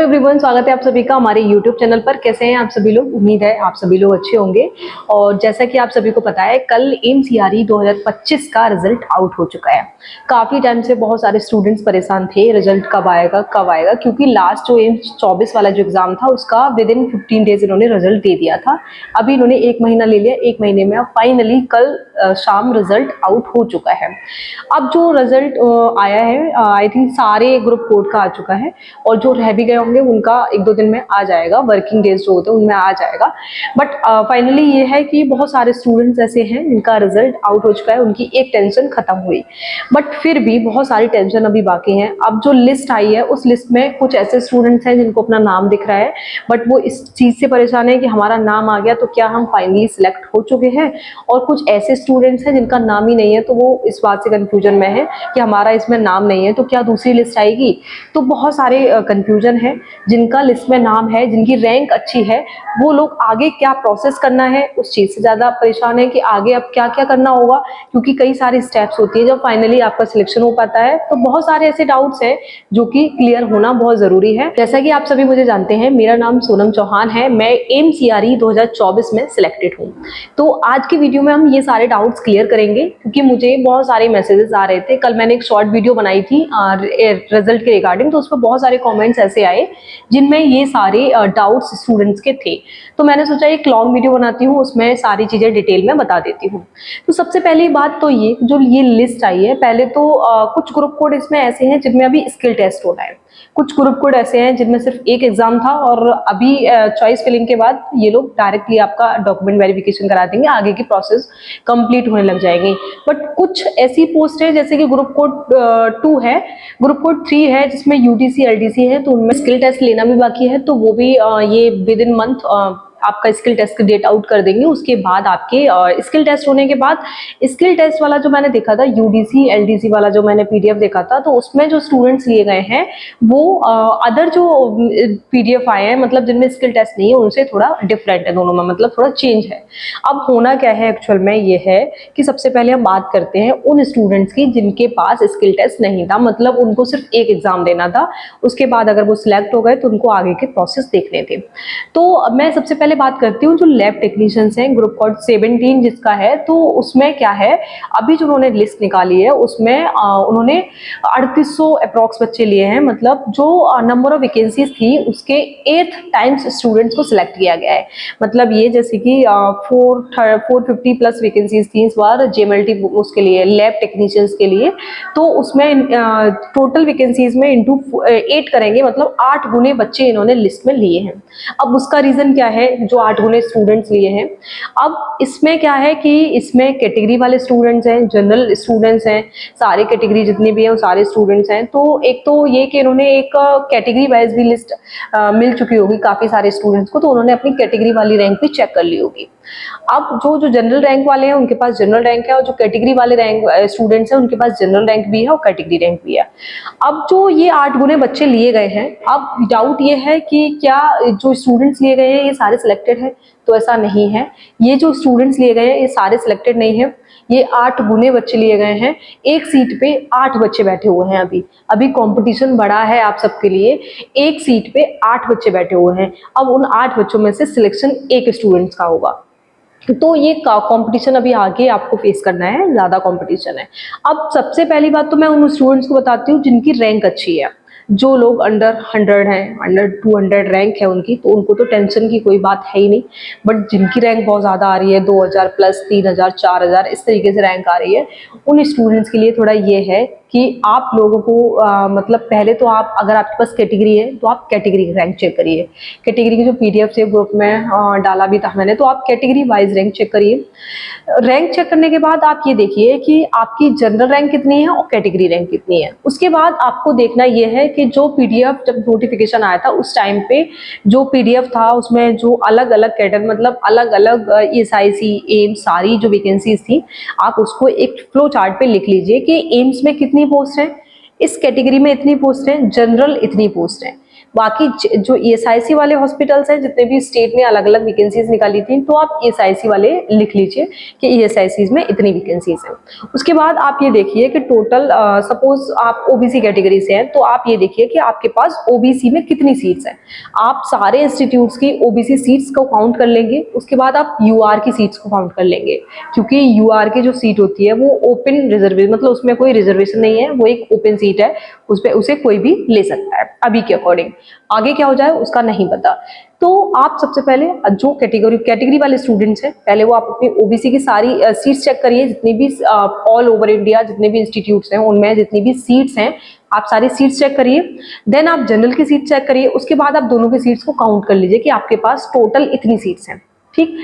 Everyone, स्वागत है आप सभी का हमारे यूट्यूब चैनल पर। कैसे हैं आप सभी लोग? उम्मीद है आप सभी लोग अच्छे होंगे। और जैसा कि आप सभी को पता है, कल एमसीआरई 2025 का रिजल्ट आउट हो चुका है। काफ़ी टाइम से बहुत सारे स्टूडेंट्स परेशान थे, रिजल्ट कब आएगा कब आएगा, क्योंकि लास्ट जो एम्स 24 वाला जो एग्ज़ाम था उसका विद इन 15 डेज इन्होंने रिजल्ट दे दिया था। अभी इन्होंने 1 महीना ले लिया, 1 महीने में अब फाइनली कल शाम रिजल्ट आउट हो चुका है। अब जो रिजल्ट आया है, आई थिंक सारे ग्रुप कोड का आ चुका है, और जो रह भी गए होंगे उनका 1-2 दिन में आ जाएगा, वर्किंग डेज जो होते हैं उनमें आ जाएगा। बट फाइनली ये है कि बहुत सारे स्टूडेंट्स ऐसे हैं जिनका रिजल्ट आउट हो चुका है, उनकी एक टेंशन खत्म हुई। बट फिर भी बहुत सारी टेंशन अभी बाकी हैं। अब जो लिस्ट आई है उस लिस्ट में कुछ ऐसे स्टूडेंट्स हैं जिनको अपना नाम दिख रहा है, बट वो इस चीज़ से परेशान है कि हमारा नाम आ गया तो क्या हम फाइनली सिलेक्ट हो चुके हैं, और कुछ ऐसे स्टूडेंट्स हैं जिनका नाम ही नहीं है, तो वो इस बात से कन्फ्यूजन में है कि हमारा इसमें नाम नहीं है तो क्या दूसरी लिस्ट आएगी। तो बहुत सारे कंफ्यूजन है। जिनका लिस्ट में नाम है, जिनकी रैंक अच्छी है, वो लोग आगे क्या प्रोसेस करना है उस चीज़ से ज़्यादा परेशान है कि आगे अब क्या क्या करना होगा, क्योंकि कई सारी स्टेप्स होती है जब फाइनली आपका सिलेक्शन हो पाता है। तो बहुत सारे ऐसे डाउट्स हैं जो कि क्लियर होना बहुत ज़रूरी है। जैसा कि आप सभी मुझे जानते हैं, मेरा नाम सोनम चौहान है, मैं एमसीआरई 2024 में सिलेक्टेड हूँ। तो आज की वीडियो में हम ये सारे डाउट्स क्लियर करेंगे, क्योंकि मुझे बहुत सारे मैसेजेस आ रहे थे। कल मैंने एक शॉर्ट वीडियो बनाई थी रिजल्ट के रिगार्डिंग, तो उस पर बहुत सारे कमेंट्स ऐसे आए जिनमें ये सारे डाउट्स स्टूडेंट्स के थे। तो मैंने सोचा एक लॉन्ग वीडियो बनाती हूँ, उसमें सारी चीज़ें डिटेल में बता देती हूँ। तो सबसे पहली बात तो ये जो ये लिस्ट आई है, पहले तो कुछ ग्रुप कोड इसमें ऐसे हैं जिनमें अभी स्किल टेस्ट होना है। कुछ ग्रुप कोड ऐसे हैं जिनमें सिर्फ एक एग्जाम था, और अभी चॉइस फिलिंग के बाद ये लोग डायरेक्टली आपका डॉक्यूमेंट वेरिफिकेशन करा देंगे, आगे की प्रोसेस कंप्लीट होने लग जाएगी। बट कुछ ऐसी पोस्ट है जैसे कि ग्रुप कोड 2 है, ग्रुप कोड 3 है, जिसमें यूटीसी एलडीसी है, तो उनमें स्किल टेस्ट लेना भी बाकी है। तो वो भी ये विद इन मंथ आपका स्किल टेस्ट की डेट आउट कर देंगे। उसके बाद आपके स्किल टेस्ट होने के बाद, स्किल टेस्ट वाला जो मैंने देखा था, यूडीसी एलडीसी वाला जो मैंने पीडीएफ देखा था, तो उसमें जो स्टूडेंट्स लिए गए हैं वो अदर जो पीडीएफ आए हैं, मतलब जिनमें स्किल टेस्ट नहीं है, उनसे थोड़ा डिफरेंट है दोनों में, मतलब थोड़ा चेंज है। अब होना क्या है एक्चुअल में, ये है कि सबसे पहले हम बात करते हैं उन स्टूडेंट्स की जिनके पास स्किल टेस्ट नहीं था, मतलब उनको सिर्फ एक एग्जाम देना था। उसके बाद अगर वो सिलेक्ट हो गए तो उनको आगे के प्रोसेस देखने थे। तो मैं सबसे पहले बात करती हूँ जो लैब टेक्नीशियंस हैं, ग्रुप कोड 17 जिसका है, तो उसमें क्या है, अभी जो उन्होंने लिस्ट निकाली है उसमें उन्होंने 3800 अप्रॉक्स बच्चे लिए हैं, मतलब जो नंबर ऑफ वैकेंसीज थी उसके 8 टाइम्स स्टूडेंट्स को सिलेक्ट किया गया है। मतलब ये जैसे कि 450 प्लस वैकेंसीज थी इस बार जेएमएलटी उसके लिए, लैब टेक्नीशियंस के लिए। तो उसमें टोटल वैकेंसीज में इंटू 8 करेंगे, मतलब 8 गुने बच्चे इन्होंने लिस्ट में लिए हैं। अब उसका रीजन क्या है जो 8 गुने स्टूडेंट्स लिए हैं? अब इसमें क्या है कि इसमें कैटेगरी वाले स्टूडेंट्स हैं, जनरल स्टूडेंट्स हैं, सारे कैटेगरी जितने भी हैं वो सारे स्टूडेंट्स हैं। तो एक तो ये कि इन्होंने एक कैटेगरी वाइज भी लिस्ट मिल चुकी होगी काफ़ी सारे स्टूडेंट्स को, तो उन्होंने अपनी कैटेगरी वाली रैंक भी चेक कर ली होगी। अब जो जो जनरल रैंक वाले हैं उनके पास जनरल रैंक है, और जो कैटेगरी वाले रैंक स्टूडेंट्स हैं उनके पास जनरल रैंक भी है और कैटेगरी रैंक भी है। अब जो ये 8 गुने बच्चे लिए गए हैं, अब डाउट ये है कि क्या जो स्टूडेंट्स लिए गए हैं ये सारे सिलेक्टेड हैं? तो ऐसा नहीं है। ये जो स्टूडेंट्स लिए गए हैं ये सारे सिलेक्टेड नहीं है। ये 8 गुने बच्चे लिए गए हैं, एक सीट पे 8 बच्चे बैठे हुए हैं। अभी कंपटीशन बड़ा है आप सबके लिए, एक सीट पे 8 बच्चे बैठे हुए हैं। अब उन 8 बच्चों में से सिलेक्शन एक स्टूडेंट्स का होगा, तो ये कंपटीशन अभी आगे आपको फेस करना है, ज़्यादा कंपटीशन है। अब सबसे पहली बात तो मैं उन स्टूडेंट्स को बताती हूँ जिनकी रैंक अच्छी है। जो लोग अंडर 100 हैं, अंडर 200 रैंक है उनकी, तो उनको तो टेंशन की कोई बात है ही नहीं। बट जिनकी रैंक बहुत ज़्यादा आ रही है, 2000 प्लस, 3000, 4000 इस तरीके से रैंक आ रही है, उन स्टूडेंट्स के लिए थोड़ा ये है कि आप लोगों को मतलब पहले तो आप, अगर आपके पास कैटेगरी है तो आप कैटेगरी रैंक चेक करिए। कैटेगरी की जो पीडीएफ से ग्रुप में डाला भी था मैंने, तो आप कैटेगरी वाइज रैंक चेक करिए। रैंक चेक करने के बाद आप ये देखिए कि आपकी जनरल रैंक कितनी है और कैटेगरी रैंक कितनी है। उसके बाद आपको देखना ये है कि जो पीडीएफ जब नोटिफिकेशन आया था उस टाइम पे जो पीडीएफ था उसमें जो अलग अलग कैटेगरी, मतलब अलग अलग एसआईसी, एम्स, सारी जो वैकेंसीज थी, आप उसको एक फ्लो चार्ट पे लिख लीजिए कि एम्स में कितनी पोस्ट है, इस कैटेगरी में इतनी पोस्ट है, जनरल इतनी पोस्ट है। बाकी जो ईएसआईसी वाले हॉस्पिटल्स हैं, जितने भी स्टेट ने अलग अलग वैकेंसीज निकाली थी, तो आप ईएसआईसी वाले लिख लीजिए कि ईएसआईसीज में इतनी वैकेंसीज हैं। उसके बाद आप ये देखिए कि टोटल सपोज आप ओबीसी कैटेगरी से हैं, तो आप ये देखिए कि आपके पास ओबीसी में कितनी सीट्स हैं। आप सारे इंस्टीट्यूट्स की ओबीसी सीट्स को काउंट कर लेंगे, उसके बाद आप यूआर की सीट्स को काउंट कर लेंगे, क्योंकि यूआर की जो सीट होती है वो ओपन रिजर्वेशन, मतलब उसमें कोई रिजर्वेशन नहीं है, वो एक ओपन सीट है, उस पे उसे कोई भी ले सकता है अभी के अकॉर्डिंग। आगे क्या हो जाए उसका नहीं पता। तो आप सबसे पहले जो कैटेगरी वाले स्टूडेंट्स हैं, पहले वो आप अपनी ओबीसी की सारी सीट्स चेक करिए, जितनी भी ऑल ओवर इंडिया जितने भी इंस्टीट्यूट्स हैं उनमें जितनी भी सीट्स हैं, आप सारी सीट्स चेक करिए। देन आप जनरल की सीट चेक करिए, उसके बाद आप दोनों की सीट्स को काउंट कर लीजिए कि आपके पास टोटल इतनी सीट्स हैं। ठीक,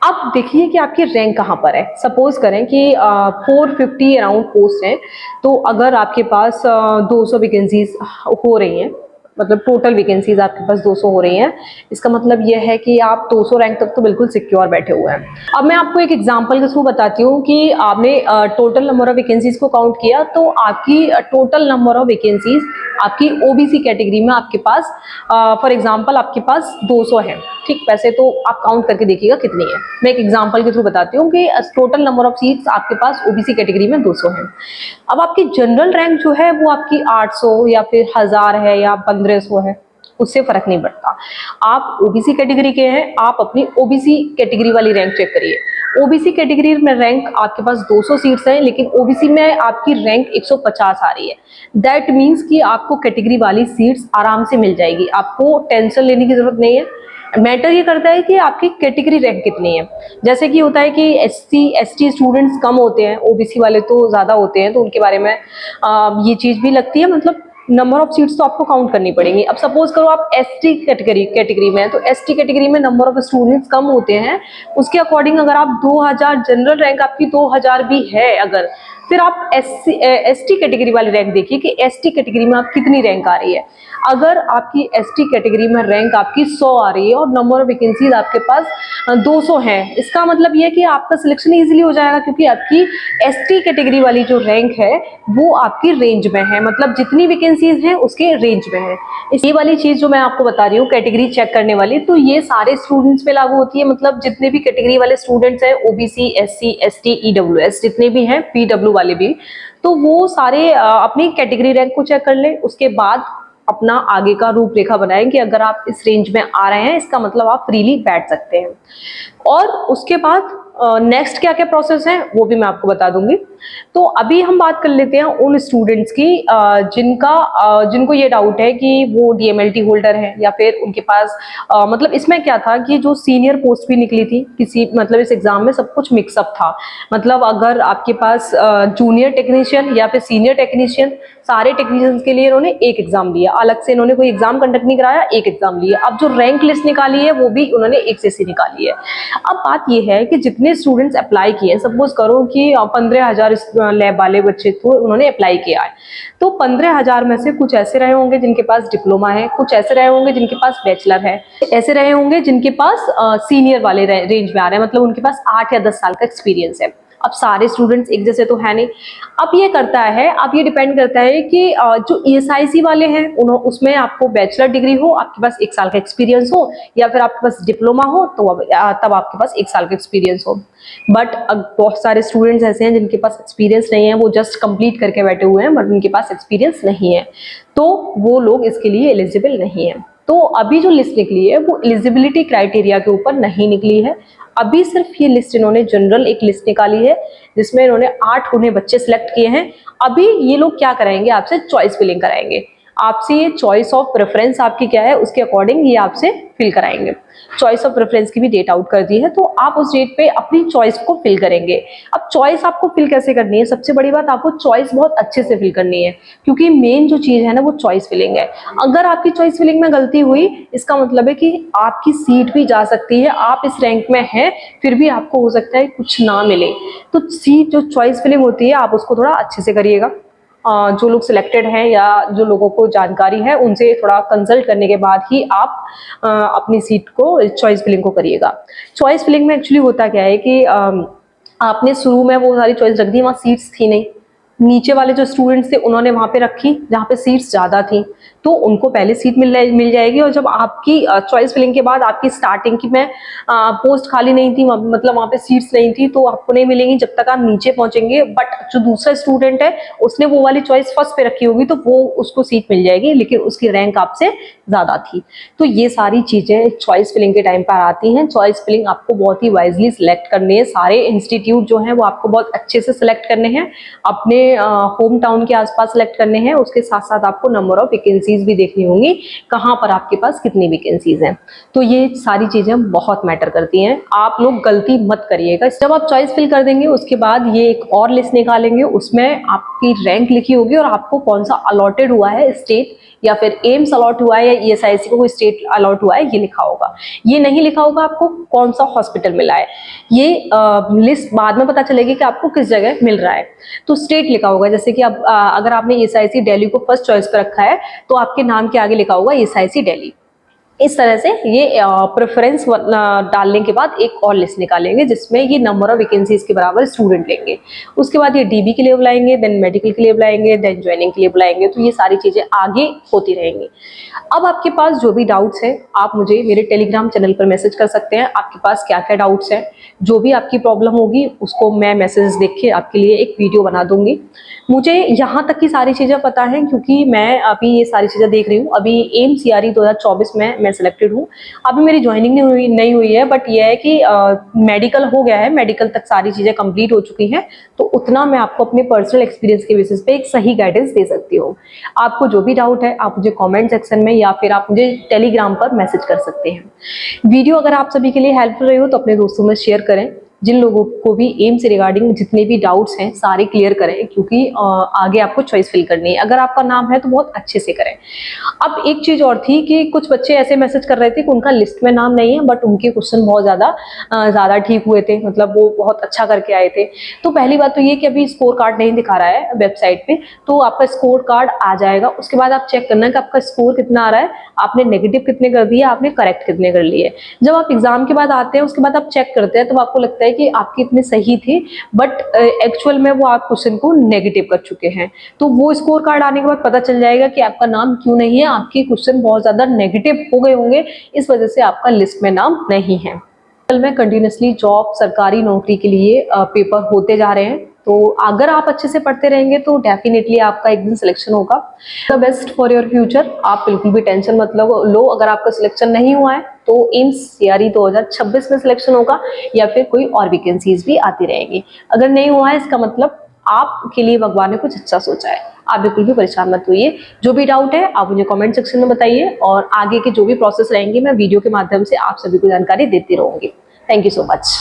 अब देखिए कि आपकी रैंक कहाँ पर है। सपोज करें कि 450 अराउंड पोस्ट हैं, तो अगर आपके पास 200 वैकेंसीज हो रही हैं, मतलब टोटल वैकेंसीज आपके पास 200 हो रही हैं, इसका मतलब यह है कि आप 200 रैंक तक तो बिल्कुल सिक्योर बैठे हुए हैं। अब मैं आपको एक एग्जांपल के थ्रू बताती हूँ कि आपने टोटल नंबर ऑफ वैकेंसीज को काउंट किया, तो आपकी टोटल नंबर ऑफ वैकेंसीज आपकी ओबीसी कैटेगरी में आपके पास फॉर एग्जांपल आपके पास 200 है। ठीक, वैसे तो आप काउंट करके देखिएगा कितनी है। मैं एक एग्जांपल के थ्रू बताती हूँ कि टोटल नंबर ऑफ सीट्स आपके पास ओबीसी कैटेगरी में 200 है। अब आपकी जनरल रैंक जो है वो आपकी 800 या फिर 1000 है या 1500 है, उससे फर्क नहीं पड़ता। आप ओबीसी कैटेगरी के हैं, आप अपनी ओबीसी कैटेगरी वाली रैंक चेक करिए। ओबीसी कैटेगरी में रैंक आपके पास 200 सीट्स हैं, लेकिन ओबीसी में आपकी रैंक 150 आ रही है। दैट मीन्स कि आपको कैटेगरी वाली सीट्स आराम से मिल जाएगी, आपको टेंशन लेने की जरूरत नहीं है। मैटर ये करता है कि आपकी कैटेगरी रैंक कितनी है। जैसे कि होता है कि एससी एसटी स्टूडेंट्स कम होते हैं, ओबीसी वाले तो ज़्यादा होते हैं, तो उनके बारे में ये चीज़ भी लगती है, मतलब नंबर ऑफ सीट्स तो आपको काउंट करनी पड़ेगी। अब सपोज करो आप एसटी कैटेगरी में है, तो एसटी कैटेगरी में नंबर ऑफ स्टूडेंट्स कम होते हैं, उसके अकॉर्डिंग अगर आप 2000 जनरल रैंक आपकी 2000 भी है, अगर फिर आप एसटी कैटेगरी वाली रैंक देखिए कि एसटी कैटेगरी में आप कितनी रैंक आ रही है। अगर आपकी एसटी कैटेगरी में रैंक आपकी 100 आ रही है और नंबर ऑफ वैकेंसीज आपके पास 200 है, इसका मतलब ये है कि आपका सिलेक्शन इजीली हो जाएगा, क्योंकि आपकी एसटी कैटेगरी वाली जो रैंक है वो आपकी रेंज में है, मतलब जितनी वैकेंसीज हैं उसके रेंज में है। ये वाली चीज जो मैं आपको बता रही हूँ कैटेगरी चेक करने वाली, तो ये सारे स्टूडेंट्स पे लागू होती है, मतलब जितने भी कैटेगरी वाले स्टूडेंट्स हैं, ओबीसी एससी एसटी ईडब्ल्यूएस जितने भी हैं, पीडब्ल्यू वाले भी, तो वो सारे अपनी कैटेगरी रैंक को चेक कर ले। उसके बाद अपना आगे का रूपरेखा बनाएं कि अगर आप इस रेंज में आ रहे हैं, इसका मतलब आप फ्रीली बैठ सकते हैं। और उसके बाद नेक्स्ट क्या क्या प्रोसेस है वो भी मैं आपको बता दूंगी। तो अभी हम बात कर लेते हैं उन स्टूडेंट्स की जिनको ये डाउट है कि वो डीएमएलटी होल्डर है, या फिर उनके पास मतलब इसमें क्या था कि जो सीनियर पोस्ट भी निकली थी किसी, मतलब इस एग्जाम में सब कुछ मिक्सअप था। मतलब अगर आपके पास जूनियर टेक्नीशियन या फिर सीनियर टेक्नीशियन, सारे टेक्नीशियंस के लिए इन्होंने एक एग्जाम लिया, अलग से इन्होंने कोई एग्जाम कंडक्ट नहीं कराया, एक एग्जाम लिया। अब जो रैंक लिस्ट निकाली है वो भी उन्होंने एक से निकाली है। अब बात ये है कि जितने स्टूडेंट्स अप्लाई किए, सपोज करो कि 15,000 लैब वाले बच्चे तो उन्होंने अप्लाई किया है, तो 15,000 में से कुछ ऐसे रहे होंगे जिनके पास डिप्लोमा है, कुछ ऐसे रहे होंगे जिनके पास बैचलर है, ऐसे रहे होंगे जिनके पास सीनियर वाले रेंज में आ रहे हैं, मतलब उनके पास 8 या 10 साल का एक्सपीरियंस है। अब सारे स्टूडेंट्स एक जैसे तो है नहीं। अब ये करता है, अब ये डिपेंड करता है कि जो ईएसआईसी वाले हैं उसमें आपको बैचलर डिग्री हो, आपके पास 1 साल का एक्सपीरियंस हो, या फिर आपके पास डिप्लोमा हो तो तब आपके पास 1 साल का एक्सपीरियंस हो। बट बहुत सारे स्टूडेंट्स ऐसे हैं जिनके पास एक्सपीरियंस नहीं है, वो जस्ट कंप्लीट करके बैठे हुए हैं, बट उनके पास एक्सपीरियंस नहीं है, तो वो लोग इसके लिए एलिजिबल नहीं है। तो अभी जो लिस्ट निकली है वो एलिजिबिलिटी क्राइटेरिया के ऊपर नहीं निकली है। अभी सिर्फ ये लिस्ट इन्होंने जनरल एक लिस्ट निकाली है, जिसमें इन्होंने 8 उन्हें बच्चे सिलेक्ट किए हैं। अभी ये लोग क्या कराएंगे, आपसे चॉइस फिलिंग कराएंगे। आपसे ये चॉइस ऑफ प्रेफरेंस आपकी क्या है उसके अकॉर्डिंग ये आपसे फिल कराएंगे। चॉइस ऑफ प्रेफरेंस की भी डेट आउट कर दी है, तो आप उस डेट पे अपनी चॉइस को फिल करेंगे। अब चॉइस आपको फिल कैसे करनी है, सबसे बड़ी बात आपको चॉइस बहुत अच्छे से फिल करनी है, क्योंकि मेन जो चीज है ना वो चॉइस फिलिंग है। अगर आपकी चॉइस फिलिंग में गलती हुई, इसका मतलब है कि आपकी सीट भी जा सकती है, आप इस रैंक में हैं फिर भी आपको हो सकता है कुछ ना मिले। तो सीट जो चॉइस फिलिंग होती है आप उसको थोड़ा अच्छे से करिएगा। जो लोग सिलेक्टेड हैं या जो लोगों को जानकारी है उनसे थोड़ा कंसल्ट करने के बाद ही आप अपनी सीट को चॉइस फिलिंग को करिएगा। चॉइस फिलिंग में एक्चुअली होता क्या है कि आपने शुरू में वो सारी चॉइस रख दी, वहाँ सीट्स थी नहीं, नीचे वाले जो स्टूडेंट्स थे उन्होंने वहाँ पे रखी जहाँ पे सीट्स ज़्यादा थी, तो उनको पहले सीट मिल जाएगी। और जब आपकी चॉइस फिलिंग के बाद आपकी स्टार्टिंग की में पोस्ट खाली नहीं थी, मतलब वहाँ पे सीट्स नहीं थी, तो आपको नहीं मिलेंगी जब तक आप नीचे पहुंचेंगे। बट जो दूसरा स्टूडेंट है उसने वो वाली चॉइस फर्स्ट पे रखी होगी तो वो उसको सीट मिल जाएगी, लेकिन उसकी रैंक आपसे ज्यादा थी। तो ये सारी चीजें चॉइस फिलिंग के टाइम पर आती हैं। चॉइस फिलिंग आपको बहुत ही वाइजली सिलेक्ट करनी है। सारे इंस्टीट्यूट जो है वो आपको बहुत अच्छे से सिलेक्ट करने हैं, अपने होम टाउन के आसपास सिलेक्ट करने हैं। उसके साथ साथ आपको नंबर ऑफ वैकेंसीज भी देखनी होंगी, कहाँ पर आपके पास कितनी वैकेंसीज हैं। तो ये सारी चीजें बहुत मैटर करती हैं। आप लोग गलती मत करिएगा। जब आप चॉइस फिल कर देंगे उसके बाद ये एक और लिस्ट निकालेंगे, उसमें आपकी रैंक लिखी होगी और आपको कौन सा अलॉटेड हुआ है, स्टेट या फिर एम्स अलॉट हुआ है या ईएसआईसी को कोई स्टेट अलॉट हुआ है, ये लिखा होगा। ये नहीं लिखा होगा आपको कौन सा हॉस्पिटल मिला है। ये लिस्ट बाद में पता चलेगी कि आपको किस जगह मिल रहा है। तो स्टेट लिखा होगा, जैसे कि अब अगर आपने ईएसआईसी दिल्ली को फर्स्ट चॉइस पर रखा है तो आपके नाम के आगे लिखा होगा ईएसआईसी दिल्ली। इस तरह से ये प्रेफरेंस डालने के बाद एक और लिस्ट निकालेंगे जिसमें ये नंबर ऑफ वैकेंसीज के बराबर स्टूडेंट लेंगे। उसके बाद ये डीबी के लिए बुलाएंगे, देन मेडिकल के लिए बुलाएंगे, देन ज्वाइनिंग के लिए बुलाएंगे। तो ये सारी चीजें आगे होती रहेंगी। अब आपके पास जो भी डाउट्स है आप मुझे मेरे टेलीग्राम चैनल पर मैसेज कर सकते हैं। आपके पास क्या क्या डाउट्स हैं, जो भी आपकी प्रॉब्लम होगी उसको मैं मैसेज देख के आपके लिए एक वीडियो बना दूंगी। मुझे यहाँ तक की सारी चीजें पता है क्योंकि मैं अभी ये सारी चीजें देख रही हूँ। अभी एम्स सीआरई 2024 में मैं सिलेक्टेड हूँ। अभी मेरी ज्वाइनिंग नहीं हुई है, बट यह है कि मेडिकल हो गया है, मेडिकल तक सारी चीजें कंप्लीट हो चुकी हैं। तो उतना मैं आपको अपने पर्सनल एक्सपीरियंस के बेसिस पे एक सही गाइडेंस दे सकती हूँ। आपको जो भी डाउट है आप मुझे कॉमेंट सेक्शन में या फिर आप मुझे टेलीग्राम पर मैसेज कर सकते हैं। वीडियो अगर आप सभी के लिए हेल्पफुल रही हो तो अपने दोस्तों में शेयर करें। जिन लोगों को भी एम से रिगार्डिंग जितने भी डाउट्स हैं सारे क्लियर करें, क्योंकि आगे आपको चॉइस फिल करनी है। अगर आपका नाम है तो बहुत अच्छे से करें। अब एक चीज और थी कि कुछ बच्चे ऐसे मैसेज कर रहे थे कि उनका लिस्ट में नाम नहीं है, बट उनके क्वेश्चन बहुत ज्यादा ठीक हुए थे, मतलब वो बहुत अच्छा करके आए थे। तो पहली बात तो ये कि अभी स्कोर कार्ड नहीं दिखा रहा है वेबसाइट पे, तो आपका स्कोर कार्ड आ जाएगा। उसके बाद आप चेक करना कि आपका स्कोर कितना आ रहा है, आपने नेगेटिव कितने कर दिए, आपने करेक्ट कितने कर लिए। जब आप एग्जाम के बाद आते हैं उसके बाद आप चेक करते हैं तो आपको लगता है कि आपकी इतने सही थे, बट एक्चुअल में वो आप क्वेश्चन को नेगेटिव कर चुके हैं। तो वो स्कोर कार्ड आने के बाद पता चल जाएगा कि आपका नाम क्यों नहीं है, आपके क्वेश्चन बहुत ज्यादा नेगेटिव हो गए होंगे, इस वजह से आपका लिस्ट में नाम नहीं है। कल में कंटिन्यूसली जॉब, सरकारी नौकरी के लिए पेपर होते जा रहे हैं, तो अगर आप अच्छे से पढ़ते रहेंगे तो डेफिनेटली आपका एक दिन सिलेक्शन होगा। The best for your future. आप बिल्कुल भी टेंशन मत लो। अगर आपका सिलेक्शन नहीं हुआ है तो एम्स सीआरई 2026 में सिलेक्शन होगा या फिर कोई और वैकेंसीज भी आती रहेंगी। अगर नहीं हुआ है इसका मतलब आपके लिए भगवान ने कुछ अच्छा सोचा है। आप बिल्कुल भी परेशान मत होइए। जो भी डाउट है आप मुझे कमेंट सेक्शन में बताइए, और आगे के जो भी प्रोसेस रहेंगे मैं वीडियो के माध्यम से आप सभी को जानकारी देती रहूंगी। Thank you so much.